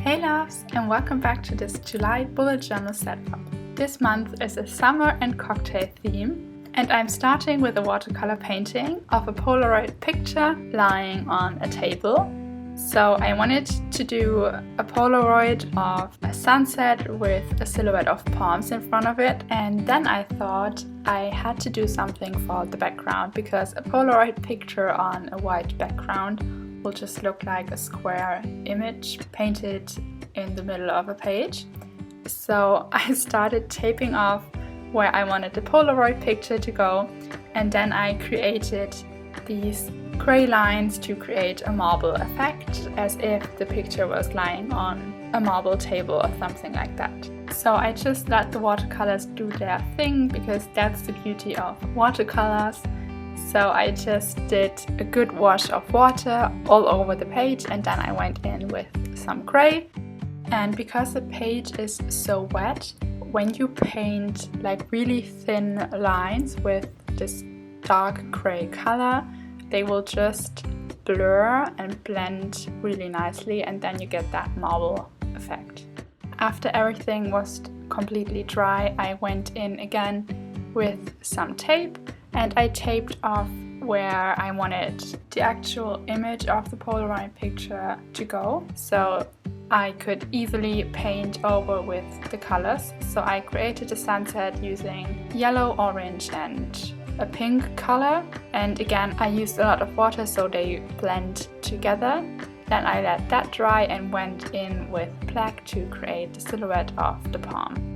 Hey loves, and welcome back to this July bullet journal setup. This month is a summer and cocktail theme, and I'm starting with a watercolor painting of a Polaroid picture lying on a table. So I wanted to do a Polaroid of a sunset with a silhouette of palms in front of it, and then I thought I had to do something for the background because a Polaroid picture on a white background will just look like a square image painted in the middle of a page. So I started taping off where I wanted the Polaroid picture to go, and then I created these gray lines to create a marble effect, as if the picture was lying on a marble table or something like that. So I just let the watercolors do their thing because that's the beauty of watercolors. So I just did a good wash of water all over the page, and then I went in with some gray. And because the page is so wet, when you paint like really thin lines with this dark gray color, they will just blur and blend really nicely, and then you get that marble effect. After everything was completely dry, I went in again with some tape, and I taped off where I wanted the actual image of the Polaroid picture to go, so I could easily paint over with the colors. So I created a sunset using yellow, orange and a pink color, and again I used a lot of water so they blend together. Then I let that dry and went in with black to create the silhouette of the palm.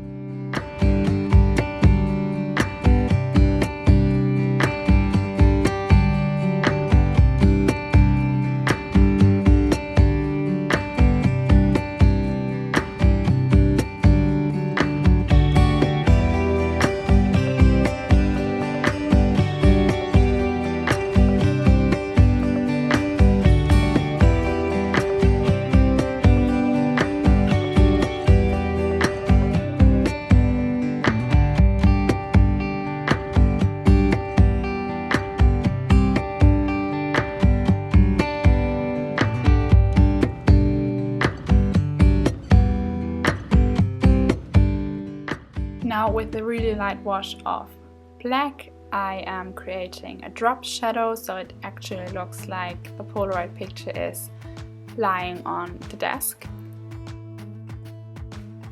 Now with the really light wash of black, I am creating a drop shadow so it actually looks like the Polaroid picture is lying on the desk.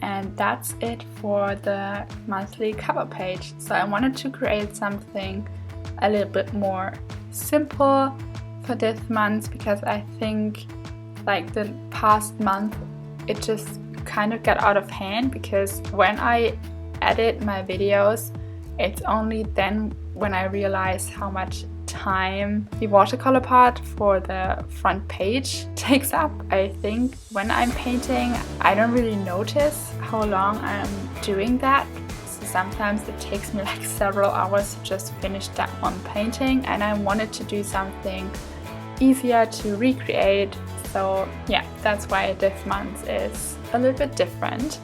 And that's it for the monthly cover page. So I wanted to create something a little bit more simple for this month because I think like the past month it just kind of got out of hand, because when I edit my videos, it's only then when I realize how much time the watercolor part for the front page takes up. I think when I'm painting, I don't really notice how long I'm doing that. So sometimes it takes me like several hours to just finish that one painting, and I wanted to do something easier to recreate. So yeah, that's why this month is a little bit different.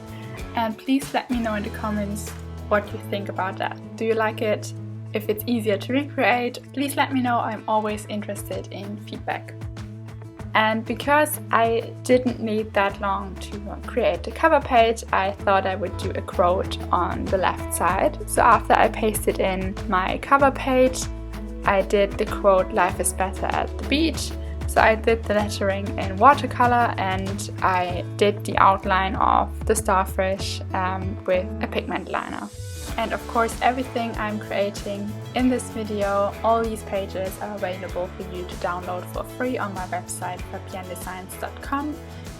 And please let me know in the comments what you think about that. Do you like it? If it's easier to recreate, please let me know. I'm always interested in feedback. And because I didn't need that long to create the cover page, I thought I would do a quote on the left side. So after I pasted in my cover page, I did the quote, "Life is better at the beach." So I did the lettering in watercolor, and I did the outline of the starfish with a pigment liner. And of course everything I'm creating in this video, all these pages are available for you to download for free on my website fabiennedesigns.com.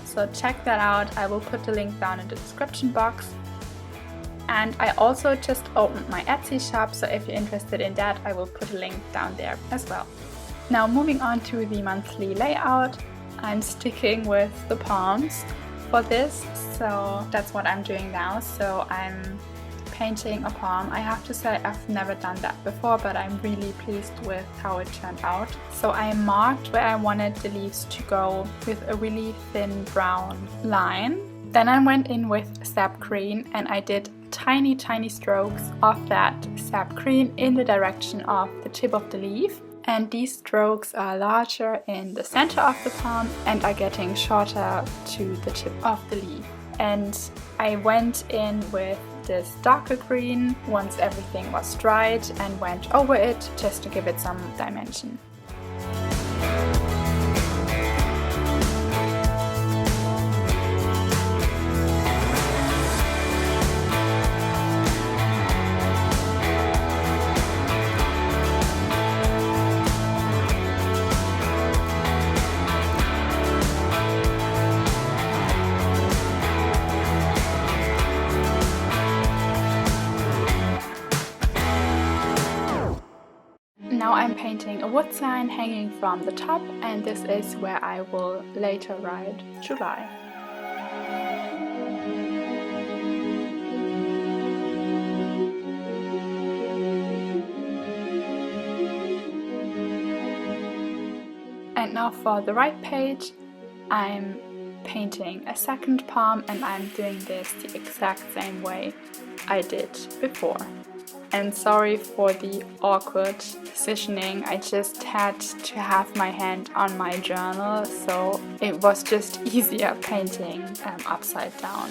So check that out. I will put the link down in the description box. And I also just opened my Etsy shop, so if you're interested in that, I will put a link down there as well. Now moving on to the monthly layout, I'm sticking with the palms for this, so that's what I'm doing now. So I'm painting a palm. I have to say I've never done that before, but I'm really pleased with how it turned out. So I marked where I wanted the leaves to go with a really thin brown line. Then I went in with sap green and I did tiny strokes of that sap green in the direction of the tip of the leaf. And these strokes are larger in the center of the palm and are getting shorter to the tip of the leaf. And I went in with this darker green once everything was dried and went over it just to give it some dimension. Now I'm painting a wood sign hanging from the top, and this is where I will later write July. And now for the right page, I'm painting a second palm, and I'm doing this the exact same way I did before. And sorry for the awkward positioning, I just had to have my hand on my journal, so it was just easier painting upside down.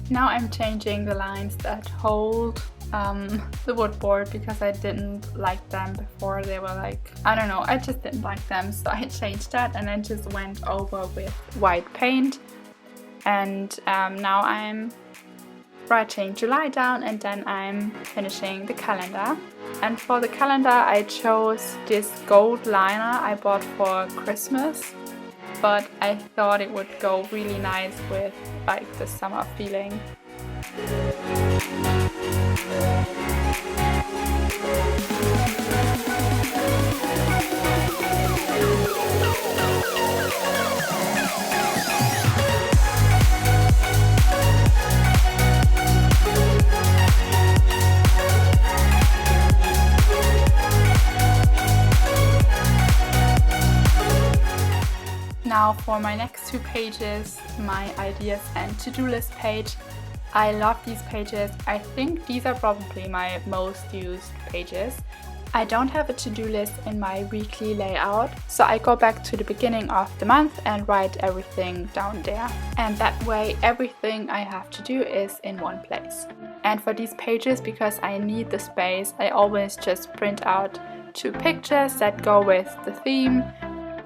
Now I'm changing the lines that hold the wood board because I didn't like them before. They were like, I don't know, I just didn't like them, so I changed that and I just went over with white paint. And now I'm writing July down, and then I'm finishing the calendar. And for the calendar I chose this gold liner I bought for Christmas, but I thought it would go really nice with like the summer feeling. Now for my next two pages, my ideas and to-do list page. I love these pages. I think these are probably my most used pages. I don't have a to-do list in my weekly layout, so I go back to the beginning of the month and write everything down there. And that way everything I have to do is in one place. And for these pages, because I need the space, I always just print out two pictures that go with the theme.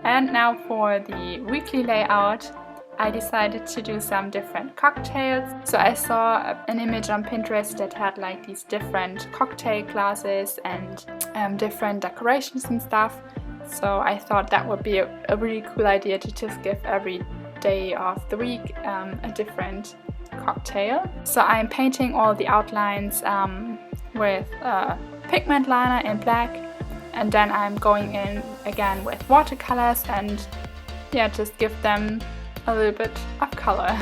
And now for the weekly layout, I decided to do some different cocktails. So I saw an image on Pinterest that had like these different cocktail glasses and different decorations and stuff. So I thought that would be a really cool idea to just give every day of the week a different cocktail. So I'm painting all the outlines with pigment liner in black. And then I'm going in again with watercolors and yeah, just give them a little bit of color.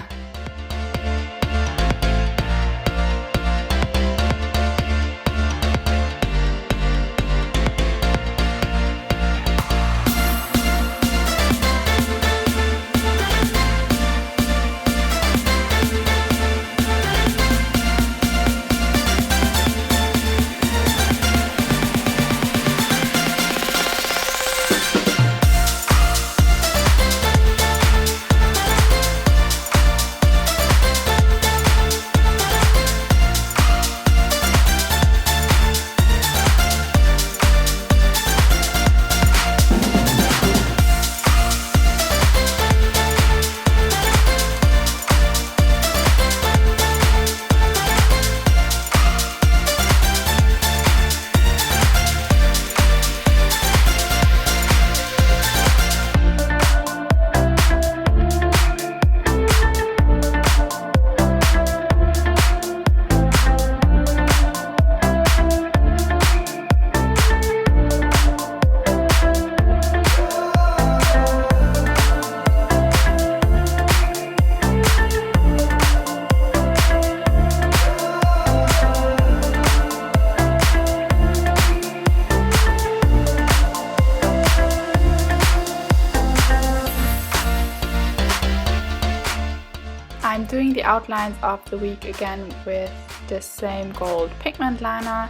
doing the outlines of the week again with the same gold pigment liner.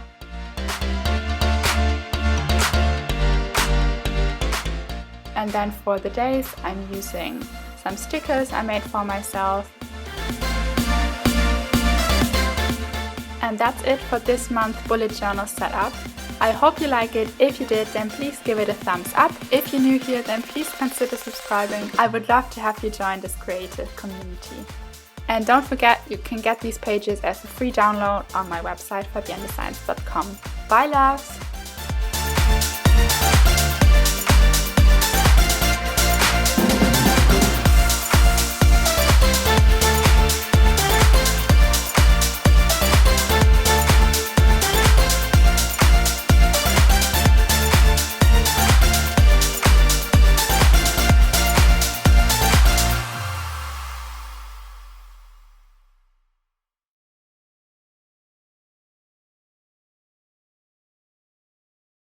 And then for the days, I'm using some stickers I made for myself. And that's it for this month's bullet journal setup. I hope you like it. If you did, then please give it a thumbs up. If you're new here, then please consider subscribing. I would love to have you join this creative community. And don't forget, you can get these pages as a free download on my website, fabiennescience.com. Bye loves!